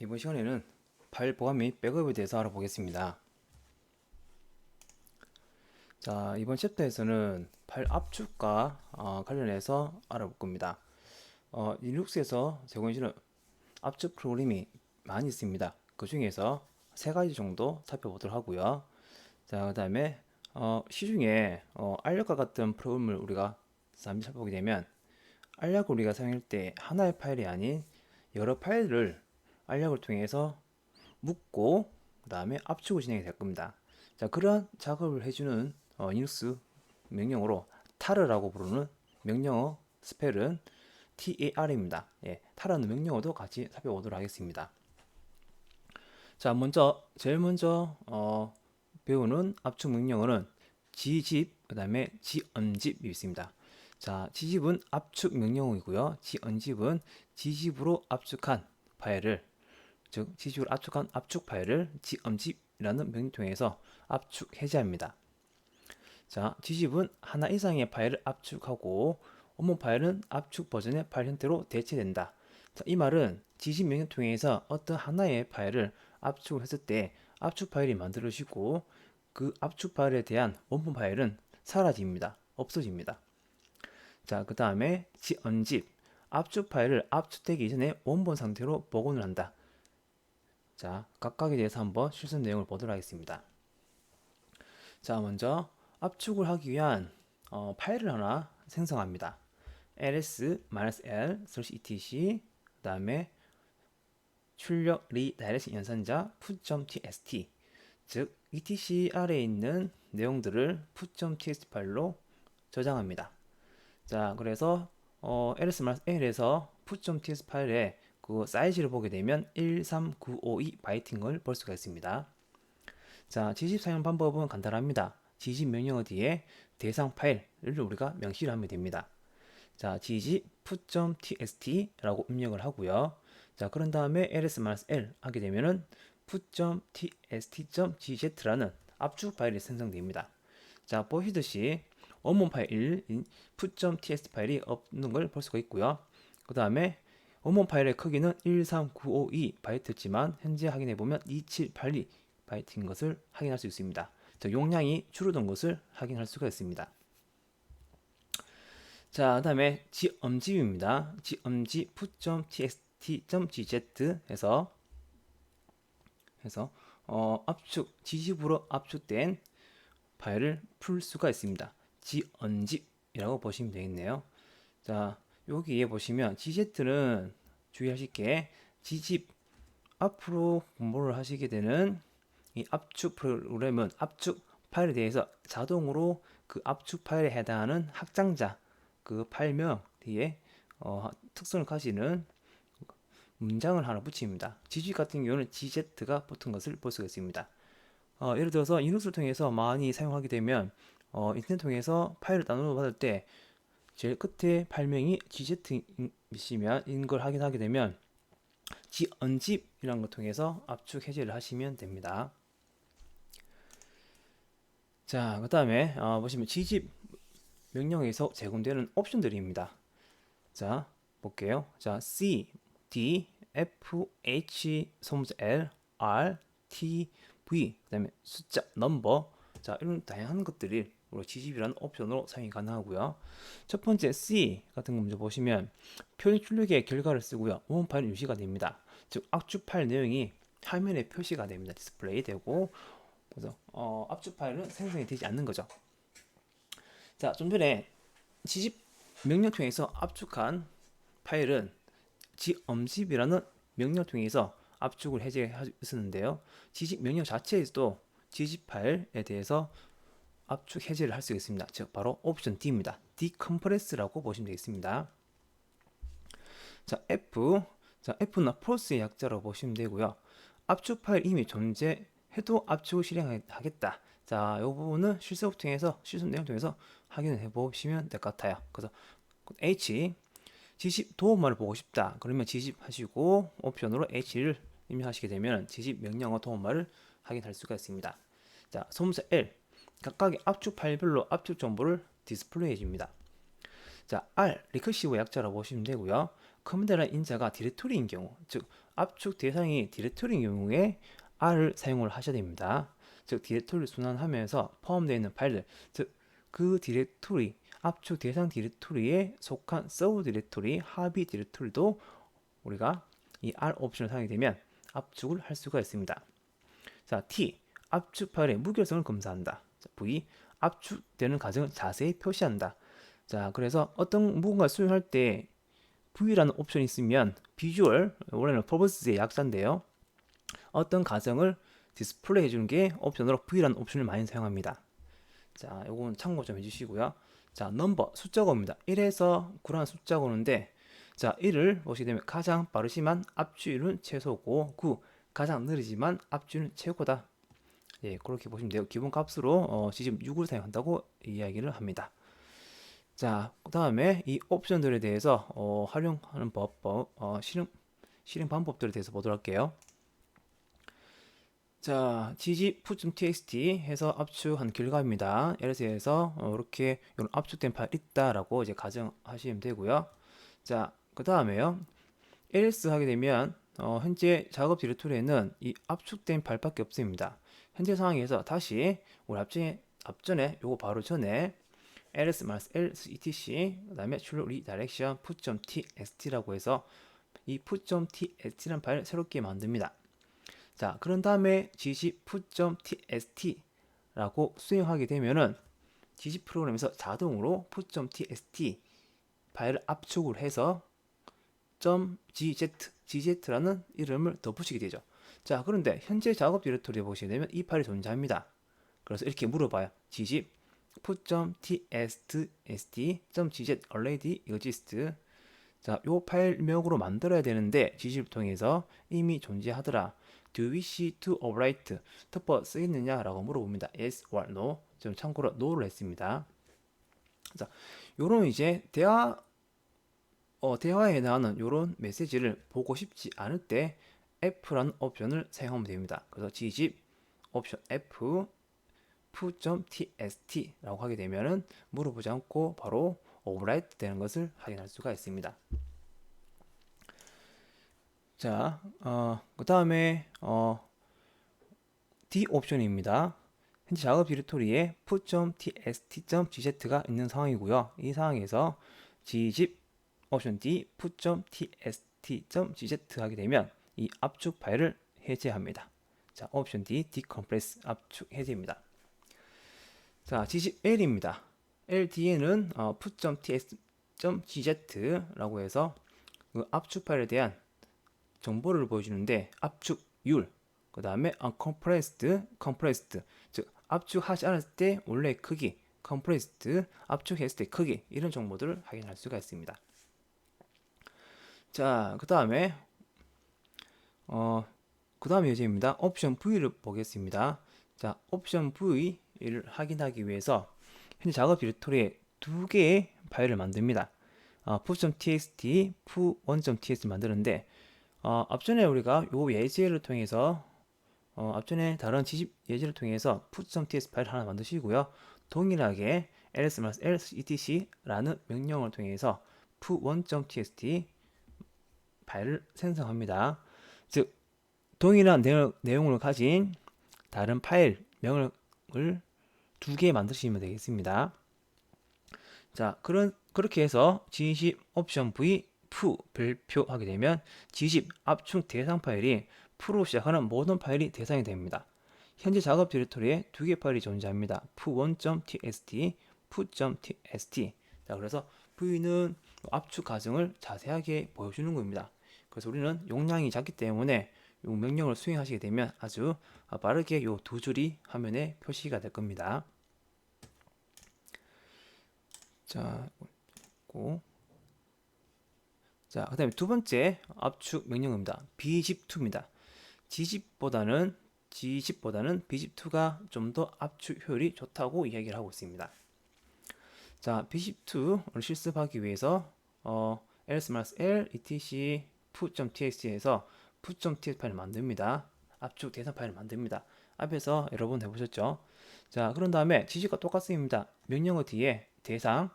이번 시간에는 파일 보관 및 백업에 대해서 알아보겠습니다. 자, 이번 챕터에서는 파일 압축과 관련해서 알아볼 겁니다. 리눅스에서 제공해주는 압축 프로그램이 많이 있습니다. 그 중에서 세 가지 정도 살펴보도록 하고요. 자, 그 다음에 시중에 알력과 같은 프로그램을 우리가 잠시 살펴보게 되면 알력을 우리가 사용할 때 하나의 파일이 아닌 여러 파일을 알력을 통해서 묶고 그 다음에 압축을 진행이 될 겁니다. 자, 그런 작업을 해주는 리눅스 명령어로 tar라고 부르는 명령어 스펠은 tar입니다. 예, tar라는 명령어도 같이 살펴보도록 하겠습니다. 자, 제일 먼저 배우는 압축 명령어는 gzip, 그 다음에 gunzip이 있습니다. 자, gzip은 압축 명령어이고요. gunzip은 gzip으로 압축한 파일을, 즉 gzip으로 압축한 압축 파일을 gunzip이라는 명령 통해서 압축 해제합니다. 자, gzip은 하나 이상의 파일을 압축하고 원본 파일은 압축 버전의 파일 형태로 대체된다. 자, 이 말은 gzip 명령 통해서 어떤 하나의 파일을 압축을 했을 때 압축 파일이 만들어지고 그 압축 파일에 대한 원본 파일은 사라집니다. 없어집니다. 자, 그 다음에 unzip, 압축 파일을 압축되기 이전에 원본 상태로 복원을 한다. 자, 각각에 대해서 한번 실습 내용을 보도록 하겠습니다. 자, 먼저 압축을 하기 위한 파일을 하나 생성합니다. ls-l/etc, 그 다음에 출력 리다이렉션 연산자 put.txt, 즉 etc 아래에 있는 내용들을 put.txt 파일로 저장합니다. 자, 그래서 ls-l에서 put.txt 파일에 그 사이즈를 보게 되면 13952 바이트인 걸 볼 수가 있습니다. 자, gzip 사용 방법은 간단합니다. gzip 명령어 뒤에 대상 파일을 우리가 명시를 하면 됩니다. 자, gzip put.txt라고 입력을 하고요. 자, 그런 다음에 ls-l 하게 되면은 put.txt.gz라는 압축 파일이 생성됩니다. 자, 보시듯이 원본 파일인 put.txt 파일이 없는 걸 볼 수가 있고요. 그 다음에 원본 파일의 크기는 13952 바이트였지만 현재 확인해 보면 2782 바이트인 것을 확인할 수 있습니다. 즉 용량이 줄어든 것을 확인할 수가 있습니다. 자, 그 다음에 gumzip입니다. gumzip put.txt.gz 해서 압축, gzip으로 압축된 파일을 풀 수가 있습니다. gunzip이라고 보시면 되겠네요. 자, 여기에 보시면 gz는 주의하실 게 gzip 앞으로 공부를 하시게 되는 이 압축 프로그램은 압축 파일에 대해서 자동으로 그 압축 파일에 해당하는 확장자 그 파일명 뒤에 특성을 가지는 문장을 하나 붙입니다. gzip 같은 경우는 gz가 붙은 것을 볼 수가 있습니다. 예를 들어서 리눅스를 통해서 많이 사용하게 되면 인터넷 통해서 파일을 다운로드 받을 때 제일 끝에 파일명이 gz이시면 이걸 확인하게 되면 gunzip이라는 걸 통해서 압축 해제를 하시면 됩니다. 자, 그 다음에 보시면 gzip 명령에서 제공되는 옵션들입니다. 자, 볼게요. 자, C, D, F, H, 소문자 L, R, T, V, 그 다음에 숫자, 넘버. 자, 이런 다양한 것들이 우리 gzip이라는 옵션으로 사용이 가능하고요. 첫 번째 C 같은 거 먼저 보시면 표현 출력의 결과를 쓰고요. 원본 파일은 유지가 됩니다. 즉 압축 파일 내용이 화면에 표시가 됩니다. 디스플레이 되고, 그래서 압축 파일은 생성이 되지 않는 거죠. 자, 좀 전에 gzip 명령 통해서 압축한 파일은 gumzip이라는 명령 통해서 압축을 해제했었는데요. gzip 명령 자체에서도 gzip 파일에 대해서 압축 해제를 할 수 있습니다. 즉 바로 옵션 D입니다. decompress라고 보시면 되겠습니다. 자, F는 force의 약자로 보시면 되고요. 압축 파일 이미 존재해도 압축을 실행하겠다. 자, 이 부분은 실습 내용 통해서 확인을 해보시면 될 것 같아요. 그래서 H, gzip 도움말을 보고 싶다. 그러면 gzip 하시고 옵션으로 H를 입력하시게 되면 gzip 명령어 도움말을 확인할 수가 있습니다. 자, 소문자 L, 각각의 압축 파일별로 압축 정보를 디스플레이 해줍니다. 자, R, 리커시브 약자라고 보시면 되고요. 커맨드라인 인자가 디렉토리인 경우, 즉 압축 대상이 디렉토리인 경우에 R을 사용을 하셔야 됩니다. 즉 디렉토리를 순환하면서 포함되어 있는 파일들, 즉 그 디렉토리, 압축 대상 디렉토리에 속한 서브 디렉토리, 합의 디렉토리도 우리가 이 R 옵션을 사용하게 되면 압축을 할 수가 있습니다. 자, T, 압축 파일의 무결성을 검사한다. 자, V, 압축되는 과정을 자세히 표시한다. 자, 그래서 어떤 무언가를 수행할 때 V라는 옵션이 있으면 비주얼, 원래는 퍼포스의 약자인데요. 어떤 과정을 디스플레이 해주는 게 옵션으로 V라는 옵션을 많이 사용합니다. 자, 요건 참고 좀 해주시고요. 자, 넘버, 숫자가 옵니다. 1에서 9라는 숫자가 오는데, 자, 1을 보시게 되면 가장 빠르지만 압축율은 최소고, 9, 가장 느리지만 압축율은 최고다. 예, 그렇게 보시면 돼요. 기본 값으로 지금 6을 사용한다고 이야기를 합니다. 자, 그 다음에 이 옵션들에 대해서 활용하는 실행 방법들에 대해서 보도록 할게요. 자, gzip 푸.txt 해서 압축한 결과입니다. LS에서 이렇게 이런 압축된 파일 있다라고 이제 가정하시면 되고요. 자, 그 다음에요. ls 하게 되면 현재 작업 디렉토리에는 이 압축된 파일밖에 없습니다. 현재 상황에서 다시 우리 앞전에 요거 바로 전에 ls-ls etc 그 다음에 출력 redirection 푸.txt라고 해서 이 푸.txt라는 파일을 새롭게 만듭니다. 자, 그런 다음에 gzip 푸.txt라고 수행하게 되면은 gzip 프로그램에서 자동으로 푸.txt 파일을 압축을 해서 .gz라는 이름을 더 붙이게 되죠. 자, 그런데 현재 작업 디렉토리에 보시게 되면 이 파일이 존재합니다. 그래서 이렇게 물어봐요. gzip 푸.txt.gz already exist. 자, 요 파일명으로 만들어야 되는데 gzip 통해서 이미 존재하더라. Do you wish to overwrite? 특보 쓰겠느냐? 라고 물어봅니다. Yes or no. 좀 참고로 no를 했습니다. 자, 요런 이제 대화에 해당하는 요런 메시지를 보고 싶지 않을 때 F라는 옵션을 사용하면 됩니다. 그래서 gzip 옵션 F 푸.txt 라고 하게 되면은 물어보지 않고 바로 overwrite 되는 것을 확인할 수가 있습니다. 자, 그 다음에 D 옵션입니다. 현재 작업 디렉토리에 푸.txt.gz가 있는 상황이고요. 이 상황에서 gzip 옵션 D 푸.txt.gz 하게 되면 이 압축 파일을 해제합니다. 자, 옵션 D decompress 압축 해제입니다. 자, gzip L입니다. L 뒤에는 푸.txt.gz라고 해서 그 압축 파일에 대한 정보를 보여주는데 압축율, 그 다음에 compressed, 즉 압축하지 않았을 때 원래 크기, compressed 압축했을 때 크기, 이런 정보들을 확인할 수가 있습니다. 자, 그 다음에 예제입니다. 옵션 V를 보겠습니다. 자, 옵션 V를 확인하기 위해서 현재 작업 디렉토리에 두 개의 파일을 만듭니다. 푸.txt, 푸1.txt 만드는데 앞전에 우리가 요 예제를 통해서 앞전에 다른 지집 예제를 통해서 푸.txt 파일 하나 만드시고요. 동일하게 ls-ls etc 라는 명령을 통해서 푸1.txt 파일을 생성합니다. 즉 동일한 내용을 가진 다른 파일명을 두 개 만드시면 되겠습니다. 자, 그렇게 해서 gzip 옵션 v 푸 별표하게 되면 gzip 압축 대상 파일이 푸로 시작하는 모든 파일이 대상이 됩니다. 현재 작업 디렉토리에 두 개의 파일이 존재합니다. 푸1.txt, 푸.txt. 자, 그래서 v는 압축 과정을 자세하게 보여주는 겁니다. 그래서 우리는 용량이 작기 때문에 이 명령을 수행하시게 되면 아주 빠르게 이 두 줄이 화면에 표시가 될 겁니다. 자, 그 다음에 두 번째 압축 명령어입니다. bzip2입니다. gzip보다는 bzip2가 좀 더 압축 효율이 좋다고 이야기를 하고 있습니다. 자, bzip2를 실습하기 위해서 ls-l etc 푸.txt에서 푸.txt 파일을 만듭니다. 압축 대상 파일을 만듭니다. 앞에서 여러 번 해보셨죠? 자, 그런 다음에 gzip과 똑같습니다. 명령어 뒤에 대상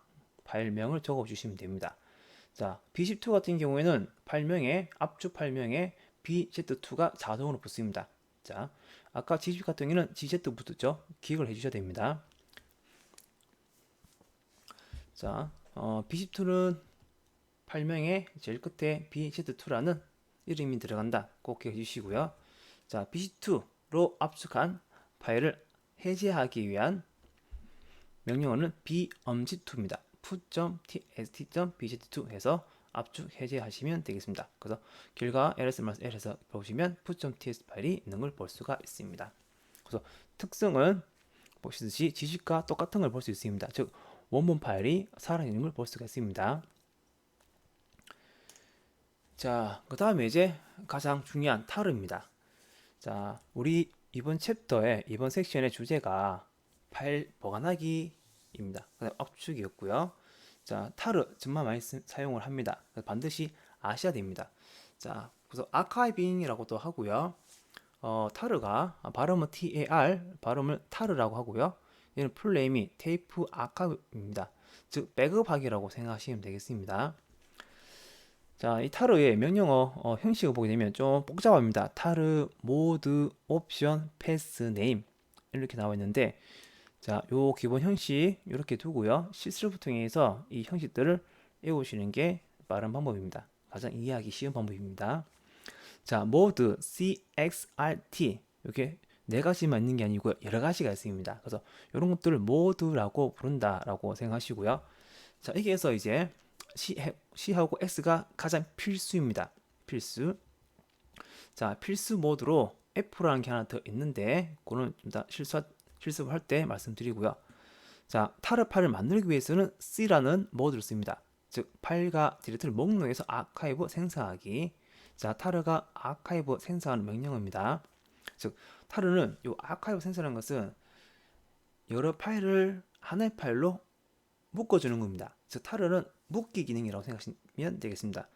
파일명을 적어주시면 됩니다. 자, B12 같은 경우에는 파일명에 압축 파일명에 BZ2가 자동으로 붙습니다. 자, 아까 G10 같은 경우에는 GZ 붙었죠. 기억을 해주셔야 됩니다. 자, B12는 파일명에 제일 끝에 BZ2라는 이름이 들어간다. 꼭 기억해 주시고요. 자, BC2로 압축한 파일을 해제하기 위한 명령어는 bumg2입니다. put.txt.bz2 해서 압축 해제하시면 되겠습니다. 그래서 결과 ls-l에서 보시면 put.txt 파일이 있는 걸 볼 수가 있습니다. 그래서 특성은 보시듯이 지식과 똑같은 걸 볼 수 있습니다. 즉 원본 파일이 살아있는 걸 볼 수가 있습니다. 자, 그 다음에 이제 가장 중요한 타르입니다. 자, 우리 이번 챕터의 이번 섹션의 주제가 파일 보관하기입니다. 그다음 압축이었고요. 자, 타르 정말 많이 사용을 합니다. 반드시 아셔야 됩니다. 자, 그래서 아카이빙이라고도 하고요. 타르가 발음은 TAR, 발음을 타르라고 하고요. 얘는 풀네임이 테이프 아카이브입니다. 즉 백업하기라고 생각하시면 되겠습니다. 자, 이 타르의 명령어 형식을 보게 되면 좀 복잡합니다. 타르, 모드, 옵션, 패스, 네임 이렇게 나와 있는데, 자, 요 기본 형식 이렇게 두고요. 실습을 통해서 이 형식들을 외우시는 게 빠른 방법입니다. 가장 이해하기 쉬운 방법입니다. 자, 모드, CXRT 이렇게 네 가지만 있는 게 아니고요. 여러 가지가 있습니다. 그래서 이런 것들을 모드라고 부른다라고 생각하시고요. 자, 여기에서 이제 C하고 X가 가장 필수입니다. 필수. 자, 필수 모드로 F라는 게 하나 더 있는데, 그거는 좀 더 실습할 때 말씀드리고요. 자, 타르 파일을 만들기 위해서는 C라는 모드를 씁니다. 즉, 파일과 디렉터리 목록에서 아카이브 생성하기. 자, 타르가 아카이브 생성하는 명령어입니다. 즉, 타르는 이 아카이브 생성하는 것은 여러 파일을 하나의 파일로 묶어주는 겁니다. 즉, 타르는 묶기 기능이라고 생각하시면 되겠습니다.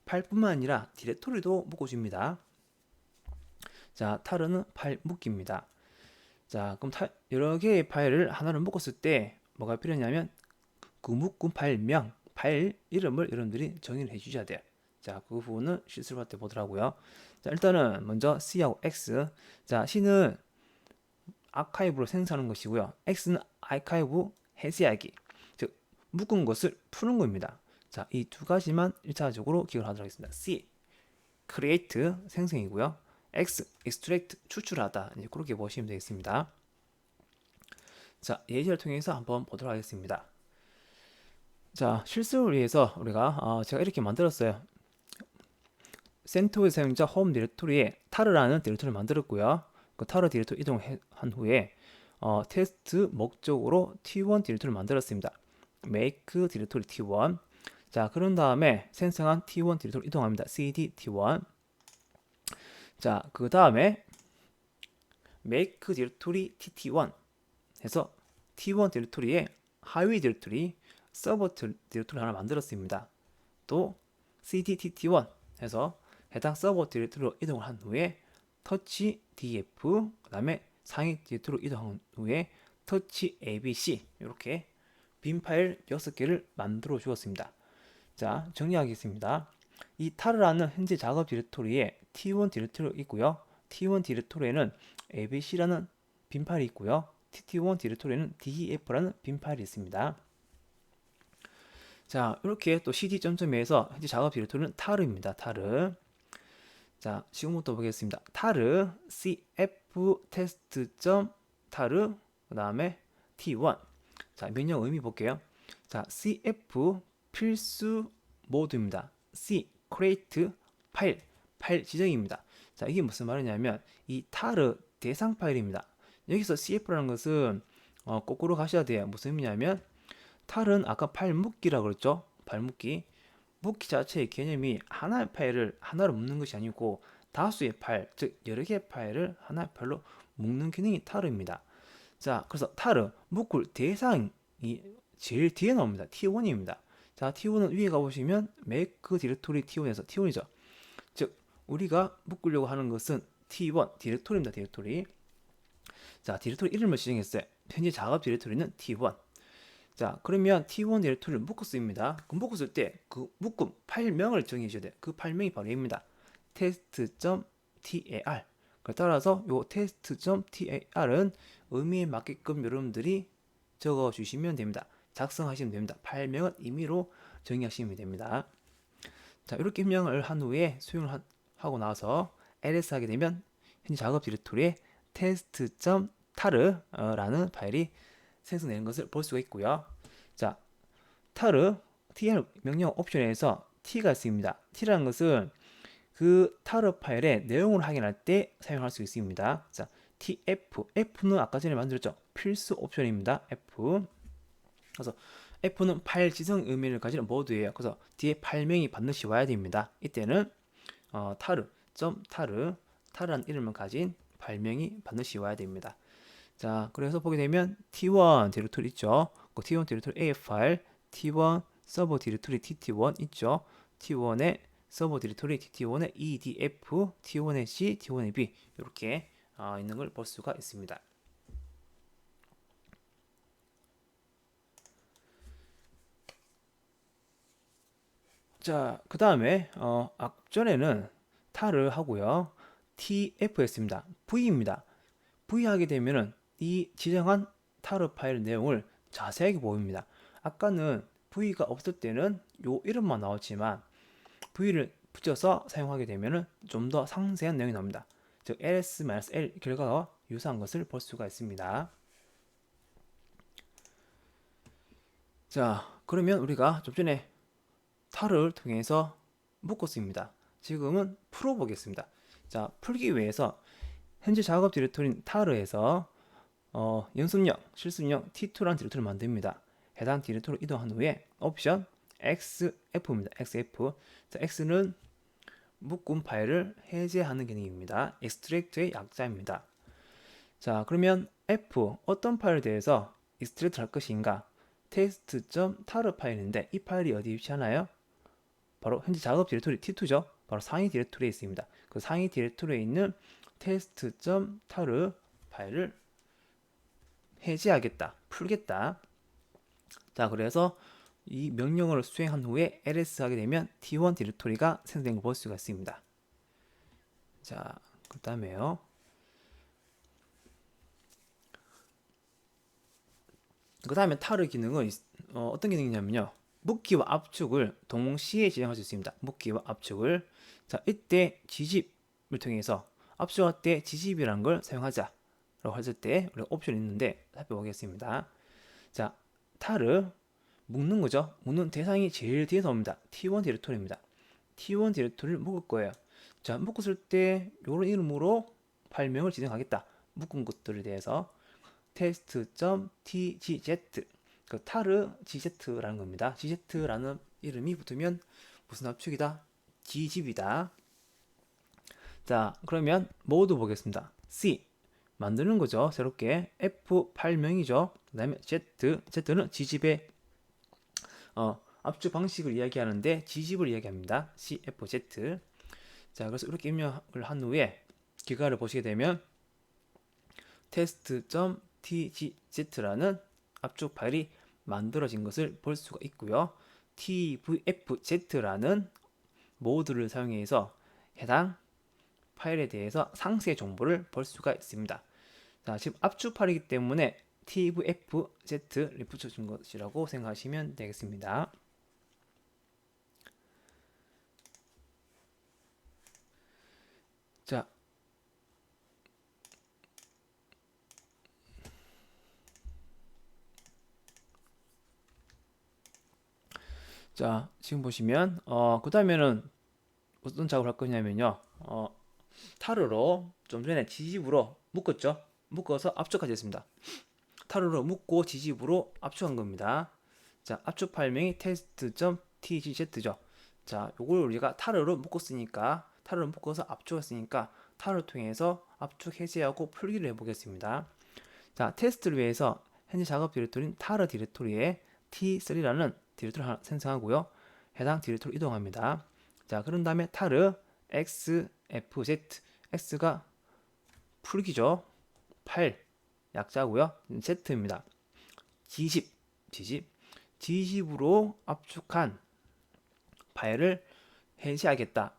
파일뿐만 아니라 디렉토리도 묶어줍니다. 자, 타르는 파일 묶기입니다. 자, 그럼 여러 개의 파일을 하나로 묶었을 때 뭐가 필요하냐면 그 묶은 파일명, 파일 이름을 여러분들이 정의를 해주셔야 돼요. 자, 그 부분은 실습할 때 보더라고요. 자, 일단은 먼저 C하고 X. 자, C는 아카이브로 생성하는 것이고요. X는 아카이브 해제하기. 즉, 묶은 것을 푸는 겁니다. 자, 이 두 가지만 1차적으로 기억을 하도록 하겠습니다. C, create, 생성이고요. X, extract, 추출하다. 이제 그렇게 보시면 되겠습니다. 자, 예시를 통해서 한번 보도록 하겠습니다. 자, 실습을 위해서 우리가 제가 이렇게 만들었어요. 센토의 사용자 홈 디렉토리에 타르라는 디렉토리를 만들었고요. 그 타르 디렉토리 이동한 후에 테스트 목적으로 T1 디렉토리를 만들었습니다. make 디렉토리 T1. 자, 그런 다음에 생성한 T1 디렉토리 이동합니다. cd T1. 자, 그 다음에 make 디렉토리 TT1 해서 T1 디렉토리에 하위 디렉토리 서버 디렉토리 하나 만들었습니다. 또 cdtt1 해서 해당 서버 디렉토리로 이동을 한 후에 touch df 그 다음에 상위 디렉토리로 이동한 후에 touch abc 이렇게 빈 파일 6개를 만들어 주었습니다. 자, 정리하겠습니다. 이 타르라는 현재 작업 디렉토리에 T1 디렉토리가 있고요. T1 디렉토리에는 abc라는 빈 파일이 있고요. TT1 디렉토리에는 def라는 빈 파일이 있습니다. 자, 이렇게 또 cd.점에서 현재 작업 디렉토리는 타르입니다. 타르. 자, 지금부터 보겠습니다. 타르 cf test.taru 그 다음에 t1. 자, 명령 의미 볼게요. 자, cf 필수 모드입니다. c create 파일 지정입니다. 자, 이게 무슨 말이냐면 이 타르 대상 파일입니다. 여기서 cf라는 것은 거꾸로 가셔야 돼요. 무슨 의미냐면 탈은 아까 파일 묶기라고 그랬죠? 파일 묶기. 묶기 자체의 개념이 하나의 파일을 하나로 묶는 것이 아니고 다수의 파일, 즉 여러 개의 파일을 하나의 파일로 묶는 기능이 타르입니다. 자, 그래서 타르 묶을 대상이 제일 뒤에 나옵니다. T1입니다. 자, T1은 위에 가보시면 make 디렉토리 T1에서 T1이죠. 즉 우리가 묶으려고 하는 것은 T1 디렉토리입니다. 디렉토리. 자, 디렉토리 이름을 지정했어요. 현재 작업 디렉토리는 T1. 자, 그러면 t1 디렉토리를 묶었습니다. 그 묶었을 때 그 묶음 파일명을 정해 주셔야 돼요. 그 파일명이 바로 얘입니다. test.tar. 따라서 요 test.tar은 의미에 맞게끔 여러분들이 적어 주시면 됩니다. 작성하시면 됩니다. 파일명은 임의로 정의하시면 됩니다. 자, 이렇게 입력을 한 후에 수용을 하고 나서 ls 하게 되면 현재 작업 디렉토리에 test.tar라는 파일이 생성되는 것을 볼 수가 있고요. 자, tar, tr 명령 옵션에서 t가 있습니다. t라는 것은 그 tar 파일의 내용을 확인할 때 사용할 수 있습니다. 자, tf, f는 아까 전에 만들었죠. 필수 옵션입니다. f. 그래서 F는 파일 지성 의미를 가지는 모드예요. 그래서 뒤에 파일명이 반드시 와야 됩니다. 이때는 타르라는 이름을 가진 파일명이 반드시 와야 됩니다. 자, 그래서 보게 되면 t1 디렉토리 있죠. 그 t1 디렉토리 AF 파일, t1 서버 디렉토리 tt1 있죠. t1의 서버 디렉토리 tt1의 edf, t1의 c, t1의 b 이렇게 있는 걸 볼 수가 있습니다. 자, 그 다음에 앞전에는 타를 하고요. tf였습니다. v입니다. v 하게 되면은 이 지정한 타르 파일 내용을 자세하게 보입니다. 아까는 v가 없을 때는 요 이름만 나왔지만 v를 붙여서 사용하게 되면은 좀 더 상세한 내용이 나옵니다. 즉 ls-l 결과가 유사한 것을 볼 수가 있습니다. 자, 그러면 우리가 좀 전에 타를 통해서 묶었습니다. 지금은 풀어보겠습니다. 자, 풀기 위해서 현재 작업 디렉토리인 타르에서 연습령, 실습령 t2라는 디렉토리를 만듭니다. 해당 디렉토리로 이동한 후에 옵션 xf입니다. xf. 자, x는 묶음 파일을 해제하는 기능입니다. extract의 약자입니다. 자, 그러면 f 어떤 파일에 대해서 extract 할 것인가? test.tar 파일인데 이 파일이 어디 위치하나요? 바로 현재 작업 디렉토리 t2죠. 바로 상위 디렉토리에 있습니다. 그 상위 디렉토리에 있는 test.tar 파일을 해제하겠다, 풀겠다. 자, 그래서 이 명령어를 수행한 후에 ls 하게 되면 t1 디렉토리가 생성된 걸 볼 수가 있습니다. 자, 그 다음에요. 그 다음에 tar 기능은 어떤 기능이냐면요. 묶기와 압축을 동시에 지정할 수 있습니다. 묶기와 압축을. 자, 이때 지집을 통해서 압축할 때 지집이라는 걸 사용하자 라고 했을 때 우리가 옵션이 있는데 살펴보겠습니다. 자, tar 묶는 거죠. 묶는 대상이 제일 뒤에서 옵니다. t1 디렉토리입니다. t1 디렉토리를 묶을 거예요. 자, 묶었을 때 이런 이름으로 파일명을 지정하겠다. 묶은 것들에 대해서 test.tgz 그 타르 gz라는 겁니다. gz라는 이름이 붙으면 무슨 압축이다? gzip이다. 자, 그러면 모두 보겠습니다. c 만드는 거죠. 새롭게 f 파일명이죠. 그 다음에 z는 gzip의 압축 방식을 이야기하는데 gzip을 이야기합니다. cfz. 자, 그래서 이렇게 입력을 한 후에 결과를 보시게 되면 test.tgz라는 압축 파일이 만들어진 것을 볼 수가 있고요. tvfz라는 모드를 사용해서 해당 파일에 대해서 상세 정보를 볼 수가 있습니다. 자, 지금 압축 파일이기 때문에 tvfz를 붙여준 것이라고 생각하시면 되겠습니다. 자, 지금 보시면 그 다음에는 어떤 작업을 할 거냐면요. 타르로 좀 전에 지집으로 묶었죠. 묶어서 압축하지 했습니다. 타르로 묶고 지집으로 압축한 겁니다. 자, 압축 파일명이 test.tgz죠. 자, 요걸 우리가 타르로 묶었으니까 타르로 묶어서 압축했으니까 타르를 통해서 압축 해제하고 풀기를 해보겠습니다. 자, 테스트를 위해서 현재 작업 디렉토리인 타르 디렉토리에 t3라는 디렉토리를 하나 생성하고요. 해당 디렉토리로 이동합니다. 자, 그런 다음에 타르 xfz x가 풀기죠. 8 약자고요. z입니다. gzip G집으로 압축한 파일을 해제하겠다.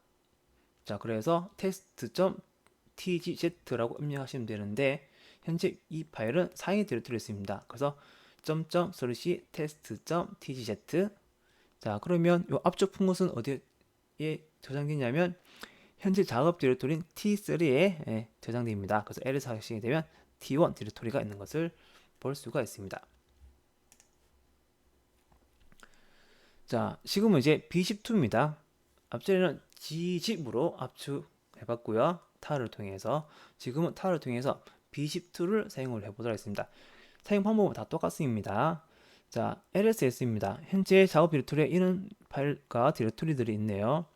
자, 그래서 test.tgz라고 입력하시면 되는데 현재 이 파일은 상위 디렉토리에 있습니다. 그래서 .// test.tgz. 자, 그러면 이 압축 푼 것은 어디에 저장되냐면 현재 작업 디렉토리인 T3에 저장됩니다. 그래서 ls 하시게 되면 T1 디렉토리가 있는 것을 볼 수가 있습니다. 자, 지금은 이제 B12입니다. 앞전에는 G집으로 압축해봤고요. 타를 통해서 지금은 타를 통해서 B12를 사용을 해보도록 하겠습니다. 사용 방법은 다 똑같습니다. 자, lss입니다. 현재 작업 디렉토리에 이런 파일과 디렉토리들이 있네요.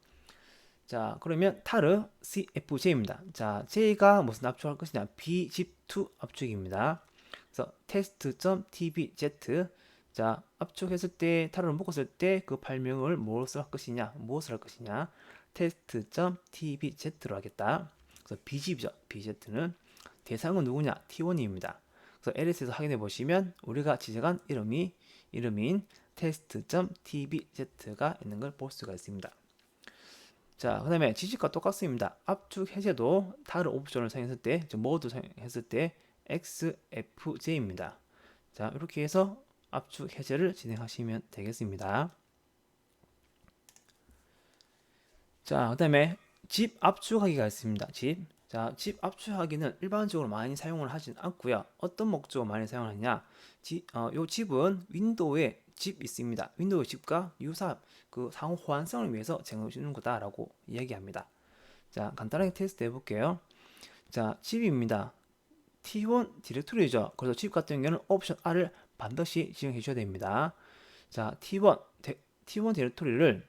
자, 그러면 타르 cfj입니다. 자, j가 무슨 압축할 것이냐? bzip2 압축입니다. 그래서 test.tbz. 자, 압축했을 때 타르를 묶었을 때 그 파일명을 무엇을 할 것이냐? test.tbz로 하겠다. 그래서 bzip이죠. bz는 대상은 누구냐? t1입니다. 그래서 ls에서 확인해 보시면 우리가 지정한 이름인 test.tbz가 있는 걸 볼 수가 있습니다. 자, 그 다음에 지식과 똑같습니다. 압축 해제도 다른 옵션을 사용했을 때, 모두 사용했을 때 xfj입니다. 자, 이렇게 해서 압축 해제를 진행하시면 되겠습니다. 자, 그 다음에 집 압축하기가 있습니다. 자, 집 압축하기는 일반적으로 많이 사용을 하진 않고요. 어떤 목적으로 많이 사용하느냐? 요 집은 윈도우에 집 있습니다. 윈도우 집과 유사 그 상호 호환성을 위해서 제공해 주는 거다라고 이야기합니다. 자, 간단하게 테스트 해볼게요. 자, 집입니다. T1 디렉토리죠. 그래서 집 같은 경우는 옵션 R을 반드시 지정해 주셔야 됩니다. 자, T1 디렉토리를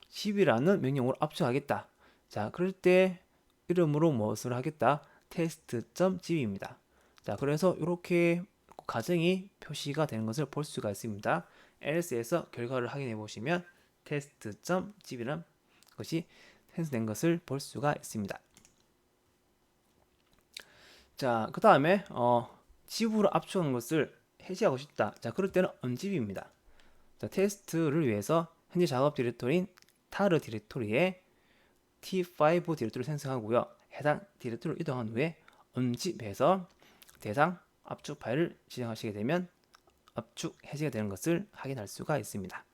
집이라는 명령으로 압축하겠다. 자, 그럴 때 이름으로 무엇을 하겠다? test.집입니다. 자, 그래서 이렇게 가정이 표시가 되는 것을 볼 수가 있습니다. ls에서 결과를 확인해 보시면 test.집이라는 것이 생성된 것을 볼 수가 있습니다. 자, 그 다음에 집으로 압축한 것을 해제하고 싶다. 자, 그럴 때는 unzip입니다. 자, 테스트를 위해서 현재 작업 디렉토리인 타르 디렉토리에 T5 디렉토리를 생성하고요. 해당 디렉토리로 이동한 후에 unzip에서 대상 압축 파일을 지정하시게 되면 압축 해제가 되는 것을 확인할 수가 있습니다.